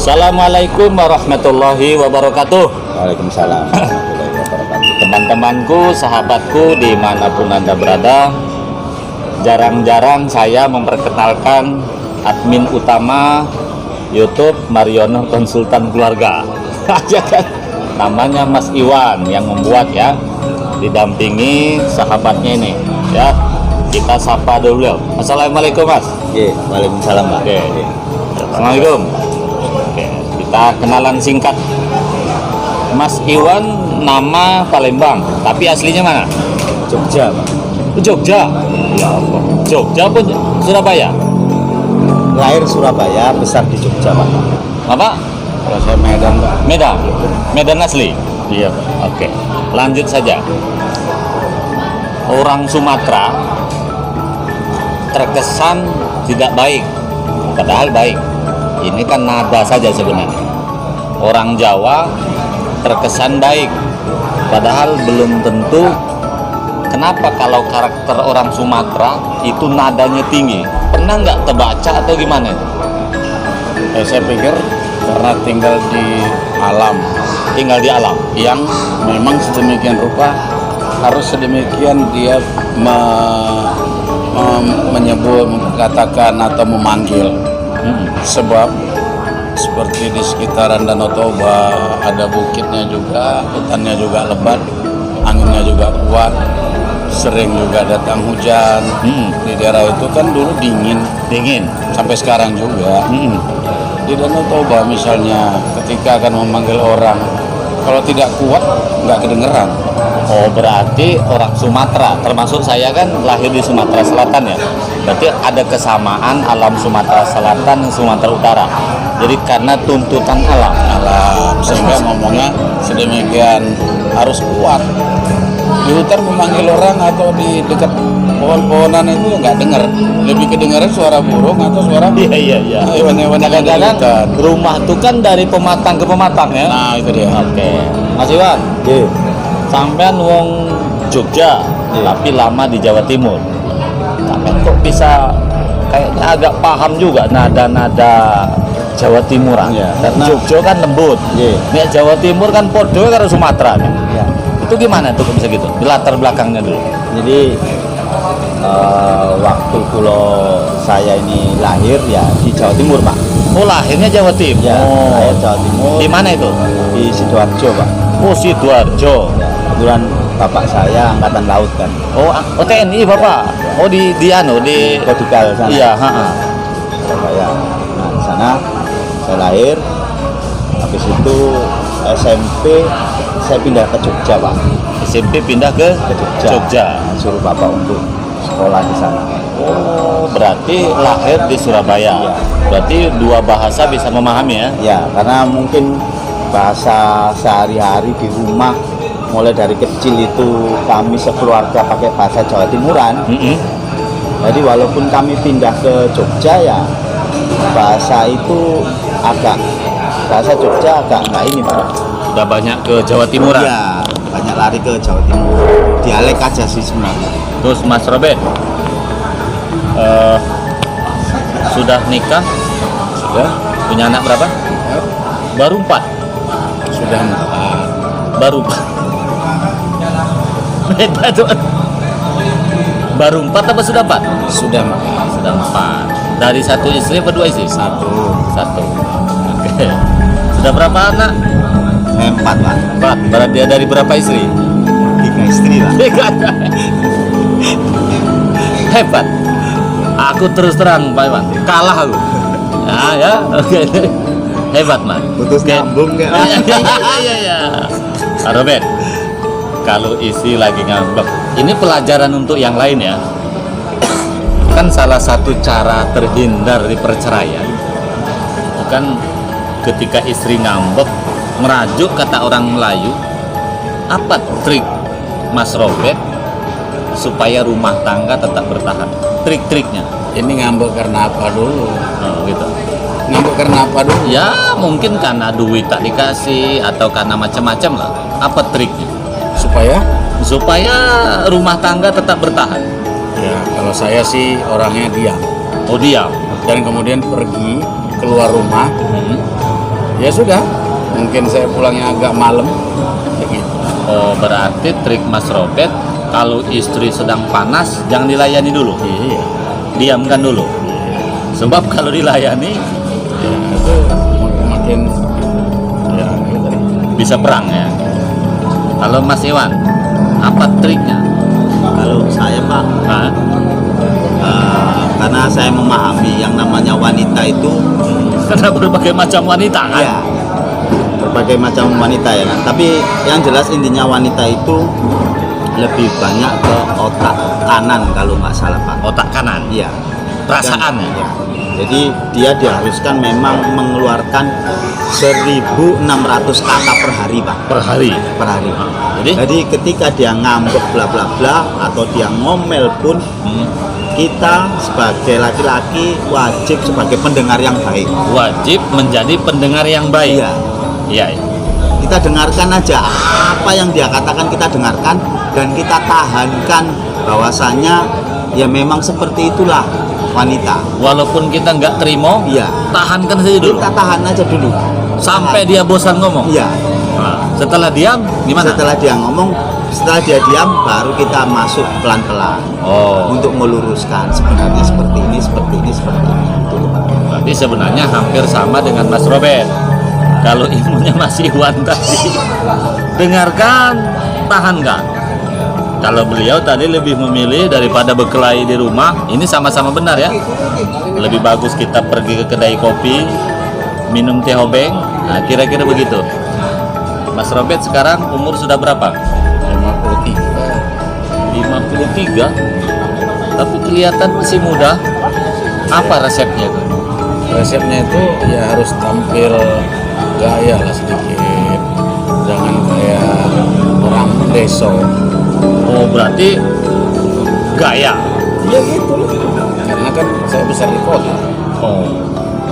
Assalamualaikum warahmatullahi wabarakatuh. Waalaikumsalam warahmatullahi wabarakatuh. Teman-temanku, sahabatku dimanapun Anda berada, jarang-jarang saya memperkenalkan admin utama YouTube Mariono Konsultan Keluarga. Aja kan? Namanya Mas Iwan yang membuat ya, didampingi sahabatnya ini ya. Kita sapa dulu ya. Assalamualaikum Mas. Waalaikumsalam Pak. Oke. Assalamualaikum. Oke, kita kenalan singkat. Mas Iwan nama Palembang, tapi aslinya mana? Jogja Pak. Jogja. Ya Allah. Jogja pun Surabaya. Lahir Surabaya, besar di Jogja Pak. Apa? Kalau saya Medan Pak. Medan. Medan asli. Iya Pak. Oke. Lanjut saja. Orang Sumatera terkesan tidak baik, padahal baik. Ini kan nada saja sebenarnya. Orang Jawa terkesan baik, padahal belum tentu. Kenapa kalau karakter orang Sumatera itu nadanya tinggi? Pernah nggak terbaca atau gimana itu? Saya pikir karena tinggal di alam Tinggal di alam. yang memang sedemikian rupa, harus sedemikian dia menyebut, mengatakan atau memanggil. Sebab seperti di sekitaran Danau Toba ada bukitnya juga, hutannya juga lebat, anginnya juga kuat, sering juga datang hujan. Di daerah itu kan dulu dingin sampai sekarang juga. Di Danau Toba misalnya, ketika akan memanggil orang, kalau tidak kuat nggak kedengeran. Oh, berarti orang Sumatera, termasuk saya kan lahir di Sumatera Selatan ya. Berarti ada kesamaan alam Sumatera Selatan dan Sumatera Utara. Jadi karena tuntutan alam. Sehingga ngomongnya sedemikian harus kuat. Di hutan memanggil orang atau di dekat pohon-pohonan itu nggak dengar. Lebih kedengaran suara burung atau suara Iya. hewan-hewan yang ada di Kadang-kadang hutan. rumah tuh kan dari pematang ke pematang ya. Nah itu dia. Oke. Mas Iwan, sampean wong Jogja, tapi lama di Jawa Timur. Sampean kok bisa kayaknya agak paham juga nada-nada Jawa Timuran. Iya, Karena karena- Jogja kan lembut. Nek Jawa Timur kan podo karo Sumatera kan. Ya. Itu gimana tuh kok bisa gitu? Di latar belakangnya dulu. Jadi waktu pulau saya ini lahir ya di Jawa Timur Pak. Oh, lahirnya Jawa Timur. Ya, lahir Jawa Timur. Di mana itu? Di Sidoarjo Pak. Oh, Sidoarjo. Ya, kebetulan bapak saya angkatan laut kan. Oh, TNI Bapak. Oh, di anu di Kodikal sana. Iya, heeh. Surabaya. Nah di sana saya lahir. Habis itu SMP saya pindah ke Jogja Pak. SMP pindah ke Jogja. Suruh bapak untuk sekolah di sana. Oh, berarti lahir di Surabaya. Iya. Berarti dua bahasa bisa memahami ya? Ya, karena mungkin bahasa sehari-hari di rumah mulai dari kecil itu kami sekeluarga pakai bahasa Jawa Timuran. Jadi walaupun kami pindah ke Jogja ya bahasa Jogja agak nggak ini Pak. Udah banyak ke Jawa Timuran. Iya, banyak lari ke Jawa Timur. Dialek aja sih sebenarnya. Terus Mas Robert, sudah nikah? Sudah? Punya anak berapa? Baru 4. Sudah empat. Baru 4. Beda tuh. Baru 4 apa sudah 4? Sudah empat. Sudah 4. Dari satu istri apa 2 istri? Satu. Oke. Sudah berapa anak? Empat Pak. 4. Berarti dia dari berapa istri? 3 istri lah. Hebat. Aku terus terang Pak Iwan, kalah aku. Nah, ya, oke. Hebat Mas. Putus Oke. nyambung kayak. Iya. Pak Robert, kalau istri lagi ngambek, ini pelajaran untuk yang lain ya. Kan salah satu cara terhindar dari perceraian, bukan ketika istri ngambek, merajuk kata orang Melayu. Apa trik Mas Robert supaya rumah tangga tetap bertahan? Trik-triknya? Ini ngambek karena apa dulu? Oh, gitu. Ngambek karena apa dulu? Ya mungkin karena duit tak dikasih atau karena macam-macam lah. Apa triknya supaya rumah tangga tetap bertahan? Ya, kalau saya sih orangnya diam. Oh, diam. Dan kemudian pergi keluar rumah Ya sudah, mungkin saya pulangnya agak malam. Begitu. Oh, berarti trik Mas Robert, kalau istri sedang panas jangan dilayani dulu. Iya. Diamkan dulu. Sebab kalau dilayani Ya, itu makin ya gitu. bisa perang ya. Kalau Mas Iwan, apa triknya? Kalau saya Pak, Hah? karena saya memahami yang namanya wanita itu, Karena berbagai macam wanita kan? ya berbagai macam wanita ya kan. Tapi yang jelas intinya wanita itu lebih banyak ke otak kanan kalau nggak salah Pak. Otak kanan, Iya. perasaan ya. Ya. Jadi dia diharuskan memang mengeluarkan 1.600 kata per hari Pak. Per hari. Per hari. Jadi, Jadi ketika dia ngambek bla bla bla atau dia ngomel pun, kita sebagai laki-laki wajib sebagai pendengar yang baik. wajib menjadi pendengar yang baik. Iya. Iya. Iya. Kita dengarkan aja apa yang dia katakan, kita dengarkan dan kita tahankan bahwasanya ya memang seperti itulah wanita. Walaupun kita nggak terima, Iya. tahankan saja dulu. Kita tahan aja dulu. Sampai dia bosan ngomong. Iya. Nah, setelah diam, gimana? Setelah dia ngomong, setelah dia diam, baru kita masuk pelan-pelan Oh, untuk meluruskan sebenarnya seperti ini, seperti ini, seperti ini. Gitu. berarti sebenarnya hampir sama dengan Mas Robert. Kalau ilmunya masih Iwan tadi, dengarkan, tahankan. Kalau beliau tadi lebih memilih daripada berkelahi di rumah, ini sama-sama benar ya. Lebih bagus kita pergi ke kedai kopi, minum teh obeng, nah kira-kira begitu. Mas Robert sekarang umur sudah berapa? 53. 53, tapi kelihatan masih muda. Apa resepnya tuh? Resepnya itu ya harus tampil gaya lah sedikit, jangan kayak orang desa. Oh, berarti gaya. Ya gitu lah. Karena kan saya besar di kota. Oh,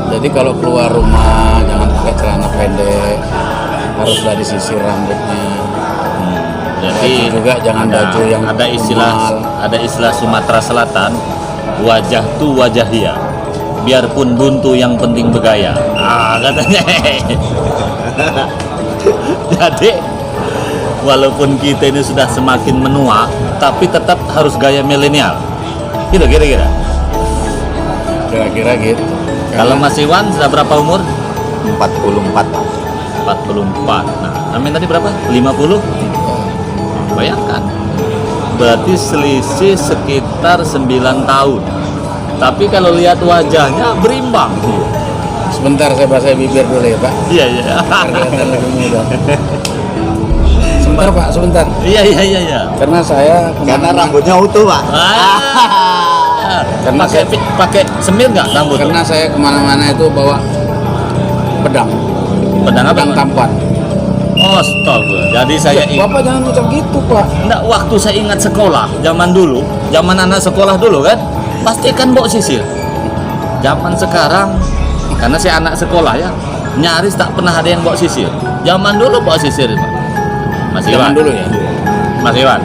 Jadi kalau keluar rumah jangan pakai celana pendek, haruslah disisir rambutnya. jadi Baju juga jangan baju yang ada istilah formal. ada istilah Sumatera Selatan, wajah tu wajah dia. Biarpun buntu yang penting bergaya. Ah, katanya. Jadi walaupun kita ini sudah semakin menua, tapi tetap harus gaya milenial. Gitu kira-kira. Kira-kira gitu. Kalau Mas Iwan sudah berapa umur? 44 Pak. 44. Nah, Amin tadi berapa? 50? Bayangkan. Berarti selisih sekitar 9 tahun. Tapi kalau lihat wajahnya berimbang. Sebentar saya basah bibir dulu ya Pak. Iya, iya. Biar kelihatan lebih muda. Sebentar Pak, sebentar. Iya, iya, iya, iya. Karena saya Karena rambutnya utuh Pak. Karena Pakai semir nggak rambut? karena saya kemana-mana itu bawa pedang, Pedang apa? pedang tampan. Oh, stop. Jadi saya ingat. Bapak jangan ucap gitu Pak. Enggak, waktu saya ingat sekolah, zaman dulu, zaman anak sekolah dulu kan, pasti kan bawa sisir. Zaman sekarang, karena saya anak sekolah ya, nyaris tak pernah ada yang bawa sisir. Zaman dulu bawa sisir, Pak. Mas Iwan. Zaman dulu ya. Mas Iwan,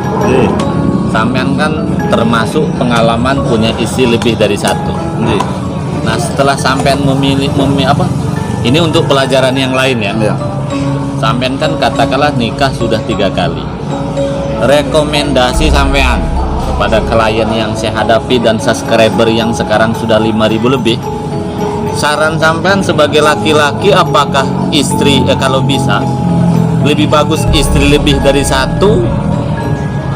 sampean kan termasuk pengalaman punya istri lebih dari satu. Nah, setelah sampean memilih apa? Ini untuk pelajaran yang lain ya. Iya. Sampean kan katakanlah nikah sudah 3 kali. Rekomendasi sampean kepada klien yang saya hadapi dan subscriber yang sekarang sudah 5.000 lebih. Saran sampean sebagai laki-laki, apakah istri kalau bisa lebih bagus istri lebih dari satu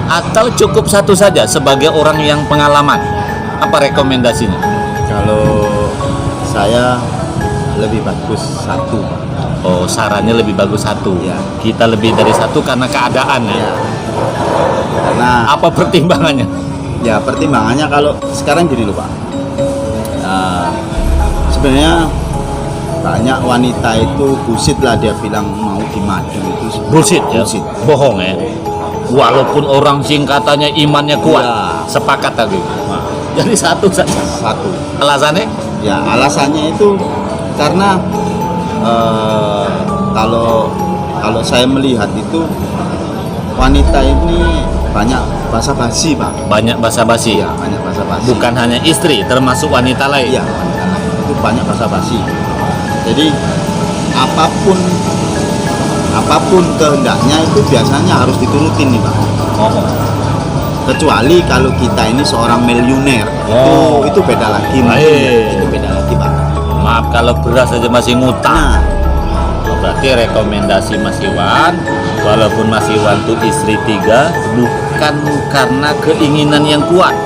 atau cukup satu saja sebagai orang yang pengalaman? Apa rekomendasinya? Kalau saya lebih bagus satu Pak. Oh, sarannya lebih bagus satu. Ya. Kita lebih dari satu karena keadaan ya. Ya. Karena Apa pertimbangannya? ya pertimbangannya kalau sekarang gini loh Pak. Sebenarnya banyak wanita itu bullshit lah, dia bilang mau di madu itu Bullshit ya. Bullshit. Bohong ya. Walaupun orang singkatannya imannya kuat, Ya. sepakat aku. Nah, jadi satu saja. Satu. Alasannya? Ya alasannya itu karena kalau saya melihat itu wanita ini banyak basa-basi Pak. Banyak basa-basi. Iya, banyak basa-basi. Bukan hanya istri, termasuk wanita lain. Iya, wanita lain itu banyak basa-basi. Jadi apapun kehendaknya itu biasanya harus diturutin nih Pak. Kecuali kalau kita ini seorang miliuner, itu beda lagi. Itu beda lagi Pak. Maaf kalau beras aja masih ngutang. Nah, Berarti rekomendasi Mas Iwan, walaupun Mas Iwan tuh istri 3, bukan karena keinginan yang kuat,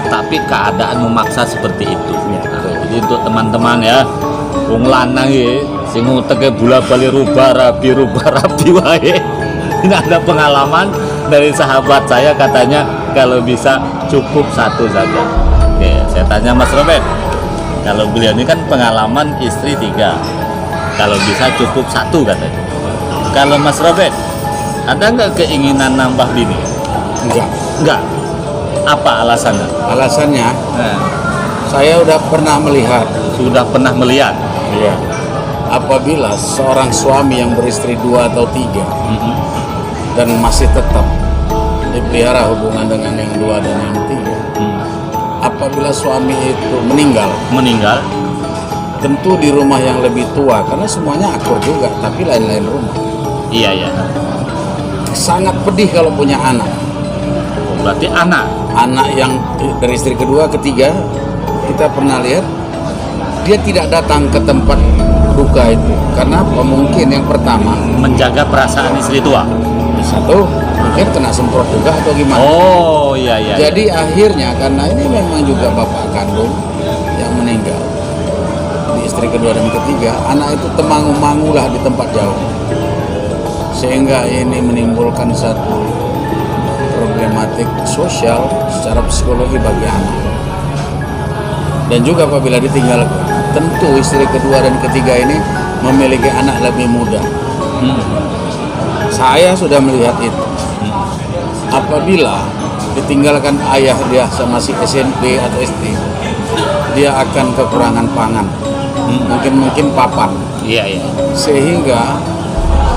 tapi keadaan memaksa seperti itu. Nah, jadi untuk teman-teman ya, wong lanang ya, sing nguteke bola-bali rubah rabi wae. Ini ada pengalaman dari sahabat saya, katanya kalau bisa cukup 1 saja. Oke, saya tanya Mas Robert, kalau beliau ini kan pengalaman istri 3, kalau bisa cukup 1 katanya. Kalau Mas Robert, ada nggak keinginan nambah bini? Enggak. Apa alasannya? Alasannya, Nah, saya udah pernah melihat, sudah pernah melihat. ya, apabila seorang suami yang beristri 2 atau 3 dan masih tetap dipelihara hubungan dengan yang 2 dan yang 3, apabila suami itu meninggal, tentu di rumah yang lebih tua, karena semuanya akur juga, tapi lain-lain rumah. Iya. Sangat pedih kalau punya anak. Berarti Anak yang dari istri kedua, ketiga, kita pernah lihat, dia tidak datang ke tempat duka itu. Karena apa? Mungkin yang pertama, menjaga perasaan istri tua. satu, mungkin kena semprot juga atau gimana. Oh, iya. Jadi akhirnya, karena ini memang juga bapak kandung yang meninggal, di istri kedua dan ketiga, anak itu temangu-mangulah di tempat jauh, sehingga ini menimbulkan satu problematik sosial secara psikologi bagi anak. Dan juga apabila ditinggalkan, tentu istri kedua dan ketiga ini memiliki anak lebih muda. Saya sudah melihat itu. Apabila ditinggalkan ayah dia masih SMP atau SD, dia akan kekurangan pangan, mungkin papan. Iya. Sehingga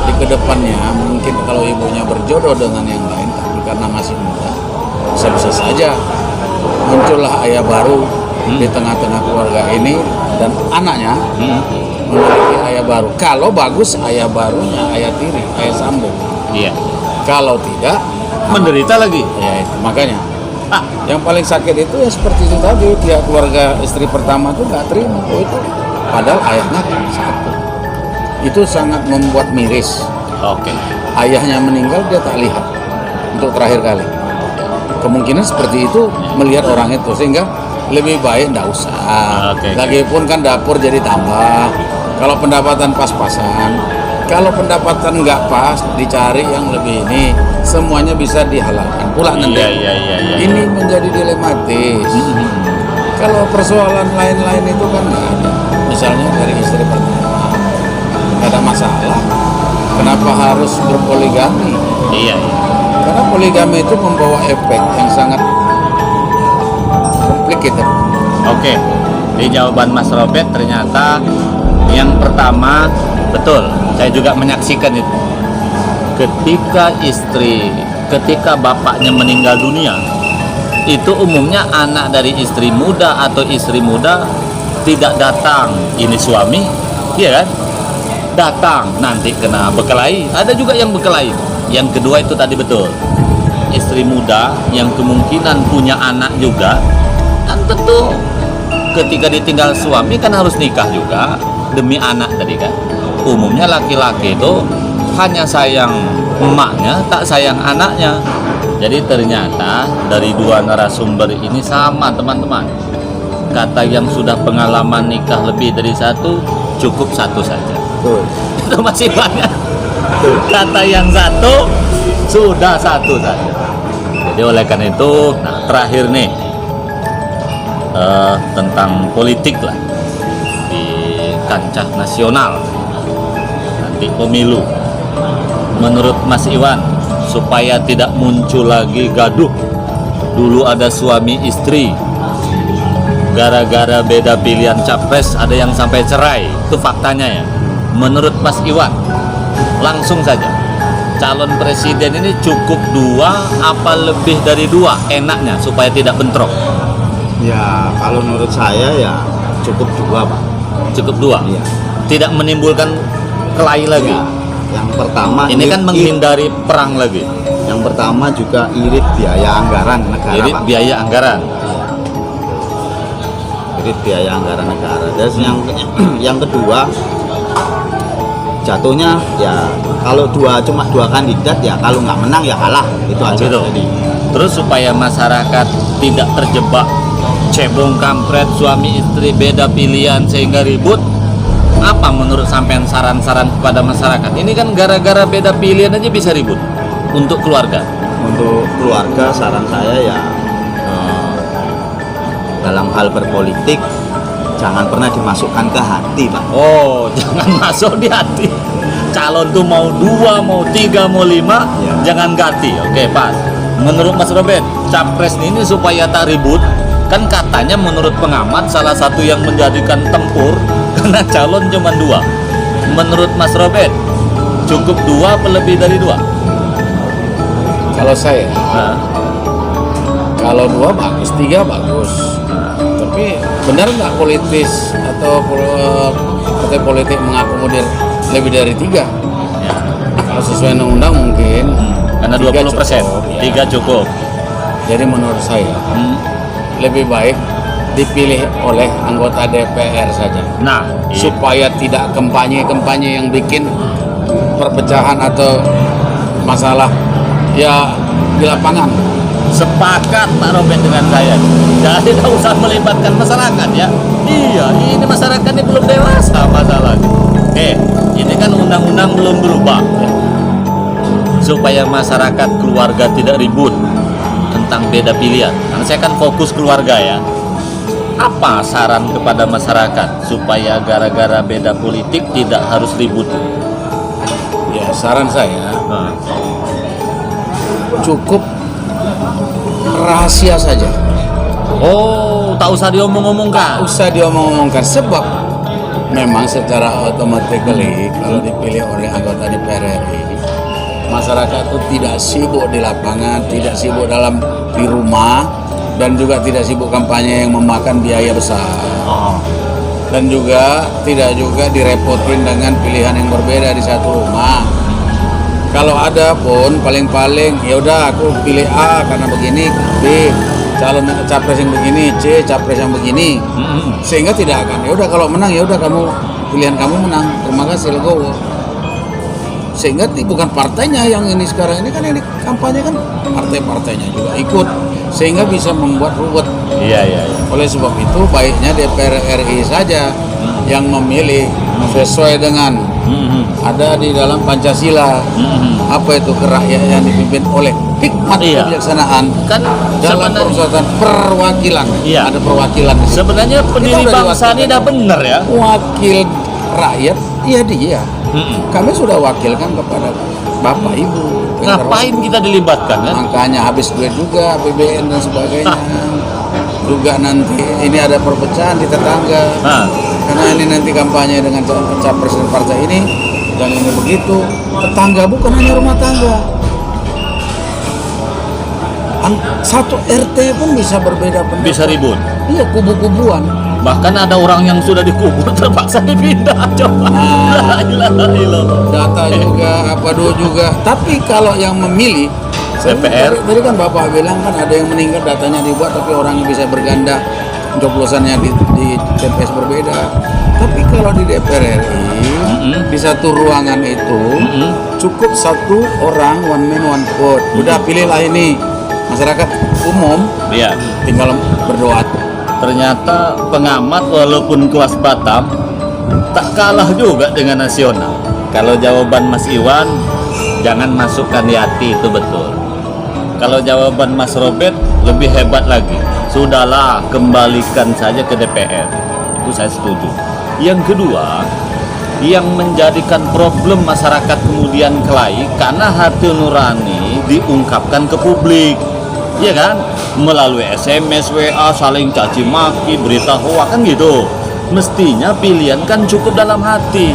di kedepannya mungkin kalau ibunya berjodoh dengan yang lain, tapi karena masih muda, bisa saja muncullah ayah baru di tengah-tengah keluarga ini, dan anaknya memiliki ayah baru. Kalau bagus, ayah barunya ayah tiri, ayah sambung. Iya. Kalau tidak, Menderita lagi. ya itu makanya yang paling sakit itu ya seperti itu tadi, dia keluarga istri pertama tuh nggak terima itu, padahal ayahnya satu. Itu sangat membuat miris. Oke. Ayahnya meninggal, dia tak lihat untuk terakhir kali. Kemungkinan seperti itu melihat orang itu, sehingga lebih baik nggak usah. Oke. Lagipun kan dapur jadi tambah. Kalau pendapatan pas-pasan, kalau pendapatan nggak pas, dicari yang lebih ini, semuanya bisa dihalalkan pula nanti. Iya. Ini menjadi dilematis. Kalau persoalan lain-lain itu kan nggak ada. Misalnya dari istri pertama, nggak ada masalah. Kenapa harus berpoligami? Iya. Karena poligami itu membawa efek yang sangat complicated. Oke. Di jawaban Mas Robert ternyata yang pertama betul. Saya juga menyaksikan itu. Ketika bapaknya meninggal dunia, itu umumnya anak dari istri muda atau istri muda tidak datang. Ini suami, iya kan? Datang, nanti kena bekelahi. Ada juga yang bekelahi. Yang kedua itu tadi betul. Istri muda yang kemungkinan punya anak juga, kan tentu ketika ditinggal suami kan harus nikah juga demi anak tadi kan. Umumnya laki-laki itu hanya sayang emaknya, tak sayang anaknya. Jadi ternyata dari dua narasumber ini sama teman-teman. Kata yang sudah pengalaman nikah lebih dari 1, cukup 1 saja. betul. Itu masih banyak. Kata yang 1 sudah 1 saja. Jadi oleh karena itu, nah terakhir nih tentang politik lah di kancah nasional nanti pemilu. Menurut Mas Iwan, supaya tidak muncul lagi gaduh, dulu ada suami istri, gara-gara beda pilihan capres ada yang sampai cerai, itu faktanya ya. Menurut Mas Iwan, langsung saja, calon presiden ini cukup 2 apa lebih dari 2 enaknya supaya tidak bentrok? Ya kalau menurut saya ya cukup 2 Pak. Cukup 2. Iya. Tidak menimbulkan kelahi lagi. Ya. Yang pertama Ini kan menghindari perang lagi. Yang pertama juga irit biaya anggaran negara, Jadi Pak. biaya anggaran. Irit biaya anggaran negara. Terus yang kedua jatuhnya ya kalau cuma dua kandidat ya kalau nggak menang ya kalah itu aja. Gitu. Jadi Terus supaya masyarakat tidak terjebak cebong kampret suami istri beda pilihan sehingga ribut, apa menurut sampean saran-saran kepada masyarakat? Ini kan gara-gara beda pilihan aja bisa ribut untuk keluarga. untuk keluarga saran saya ya dalam hal berpolitik jangan pernah dimasukkan ke hati, Pak. Oh, jangan masuk di hati. Calon tuh mau 2, mau 3, mau 5, Ya. jangan ganti. Oke, Pak. Menurut Mas Robert, capres ini supaya tak ribut, kan katanya menurut pengamat salah satu yang menjadikan tempur karena calon cuma 2. Menurut Mas Robert, cukup 2 apa lebih dari 2? Kalau saya, Nah, kalau 2 bagus, 3 bagus. Tapi benar nggak politis atau partai politik mengakomodir lebih dari 3? ya. Kalau sesuai undang-undang mungkin Karena 3 20%, cukup, ya. 3 cukup. Jadi menurut saya Hmm. lebih baik dipilih oleh anggota DPR saja, Nah, supaya tidak kampanye-kampanye yang bikin perpecahan atau masalah ya di lapangan. sepakat Pak Robert dengan saya. Jadi tidak usah melibatkan masyarakat ya. Iya, ini masyarakat ini belum dewasa masalahnya. Ini kan undang-undang belum berubah ya. Supaya masyarakat keluarga tidak ribut tentang beda pilihan. Karena saya kan fokus keluarga ya. Apa saran kepada masyarakat supaya gara-gara beda politik tidak harus ribut? Ya saran saya Nah, cukup rahasia saja, oh, tak usah diomong-omongkan. usah diomong-omongkan, sebab memang secara otomatis kalau dipilih oleh anggota DPR RI, masyarakat itu tidak sibuk di lapangan, tidak sibuk di rumah, dan juga tidak sibuk kampanye yang memakan biaya besar, Oh, dan juga tidak juga direpotin dengan pilihan yang berbeda di satu rumah. Kalau ada pun paling-paling ya udah aku pilih A karena begini, B calon capres yang begini, C capres yang begini, sehingga tidak akan ya udah kalau menang ya udah kamu pilihan kamu menang, terima kasih legowo. Sehingga bukan partainya yang ini sekarang ini kan ini kampanye kan partai-partainya juga ikut, sehingga bisa membuat ruwet. iya, iya, iya. Oleh sebab itu baiknya DPR RI saja yang memilih sesuai dengan ada di dalam Pancasila. Apa itu kerakyatan yang dipimpin oleh hikmat Iya. kebijaksanaan Kan dalam sebenarnya perusahaan perwakilan. Iya. Ada perwakilan. sebenarnya pendiri Kita udah bangsa ini udah bener ya. Wakil rakyat, iya dia. Kami sudah wakilkan kepada Bapak Ibu. yang Ngapain terhormat. kita dilibatkan kan? Makanya habis duit juga, APBN dan sebagainya. Juga nanti ini ada perpecahan di tetangga. Nah, Karena ini nanti kampanye dengan capres dan partai ini, dan ini begitu. Tetangga bukan hanya rumah tangga. Satu RT pun bisa berbeda pendapat. bisa ribut. Iya, kubu-kubuan. Bahkan ada orang yang sudah dikubur terpaksa dipindah. Coba. La ilaha illallah. Data juga, apa dulu juga. Tapi kalau yang memilih, DPR. tadi kan Bapak bilang kan ada yang meninggal, datanya dibuat, tapi orangnya bisa berganda, coblosannya di TPS berbeda. Tapi kalau di DPR RI, di satu ruangan itu cukup satu orang, one man one vote. Udah pilihlah ini, masyarakat umum Iya. tinggal berdoa. Ternyata pengamat walaupun kelas Batam tak kalah juga dengan nasional. Kalau jawaban Mas Iwan, jangan masukkan di hati, itu betul. Kalau jawaban Mas Robert lebih hebat lagi. Sudahlah, kembalikan saja ke DPR. Itu saya setuju. Yang kedua, yang menjadikan problem masyarakat kemudian kelahi karena hati nurani diungkapkan ke publik. Iya kan? Melalui SMS, WA, saling caci maki, berita hoak kan gitu. Mestinya pilihan kan cukup dalam hati.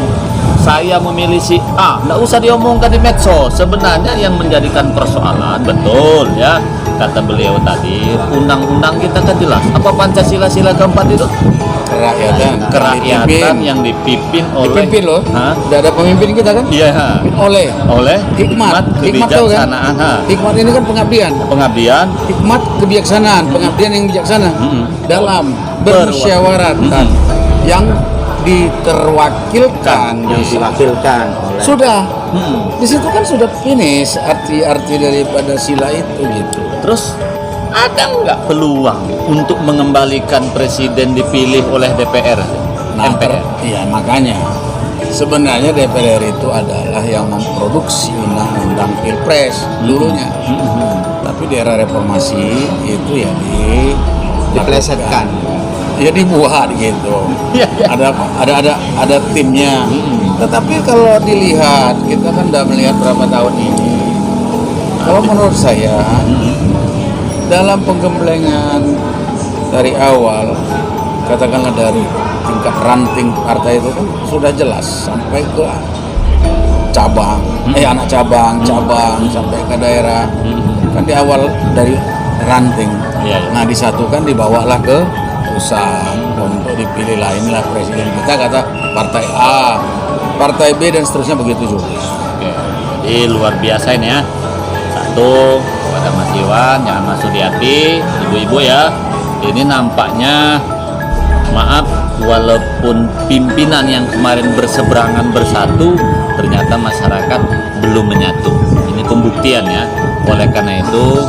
saya memilih si A, nggak usah diomongkan di medsos. Sebenarnya yang menjadikan persoalan, betul ya, kata beliau tadi, undang-undang kita kan jelas. Apa Pancasila sila keempat itu? Kerakyatan yang dipimpin oleh Dipimpin loh. Hah? Udah ada pemimpin kita kan? Iya, ha. Oleh hikmat Hikmat tahu kan? kebijaksanaan, ha. Hikmat ini kan pengabdian. Pengabdian, Hikmat kebijaksanaan, pengabdian yang bijaksana dalam bermusyawaratan yang diterwakilkan. yang diwakilkan oleh Sudah. Di situ kan sudah finish arti-arti daripada sila itu gitu. terus ada nggak peluang untuk mengembalikan presiden dipilih oleh DPR, MPR? Iya, makanya sebenarnya DPR itu adalah yang memproduksi undang-undang Pilpres dulunya. Tapi di era reformasi itu ya diplesetkan. ya dibuat gitu. Iya, iya. Ada timnya. Tetapi kalau dilihat, kita kan udah melihat berapa tahun ini. Kalau menurut saya dalam penggemblengan dari awal, katakanlah dari tingkat ranting partai itu kan sudah jelas sampai ke cabang, anak cabang sampai ke daerah. Kan di awal dari ranting. Iya, iya. Nah, disatukan dibawalah ke pusat untuk dipilih lah, inilah presiden kita, kata partai A, partai B dan seterusnya begitu juga. Oke. Jadi luar biasa ini ya. Satu, kepada Mas Iwan, jangan masuk di hati, ibu-ibu ya. Ini nampaknya, maaf, walaupun pimpinan yang kemarin berseberangan bersatu, ternyata masyarakat belum menyatu. Ini pembuktian ya. Oleh karena itu,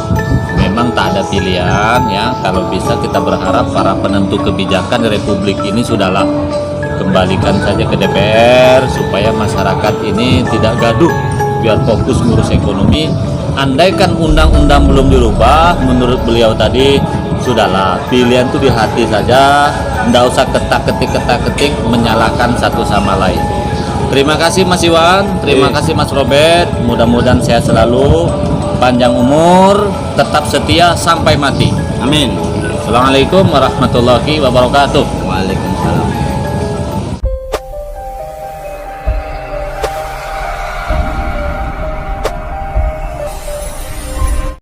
memang tak ada pilihan ya. Kalau bisa kita berharap para penentu kebijakan di Republik ini sudahlah kembalikan saja ke DPR supaya masyarakat ini tidak gaduh, biar fokus ngurus ekonomi. Andaikan undang-undang belum dirubah, menurut beliau tadi, sudahlah pilihan itu di hati saja, nggak usah ketak-ketik menyalahkan satu sama lain. Terima kasih Mas Iwan, terima kasih Mas Robert, mudah-mudahan sehat selalu, panjang umur, tetap setia sampai mati. Amin. Assalamualaikum warahmatullahi wabarakatuh. Waalaikumsalam.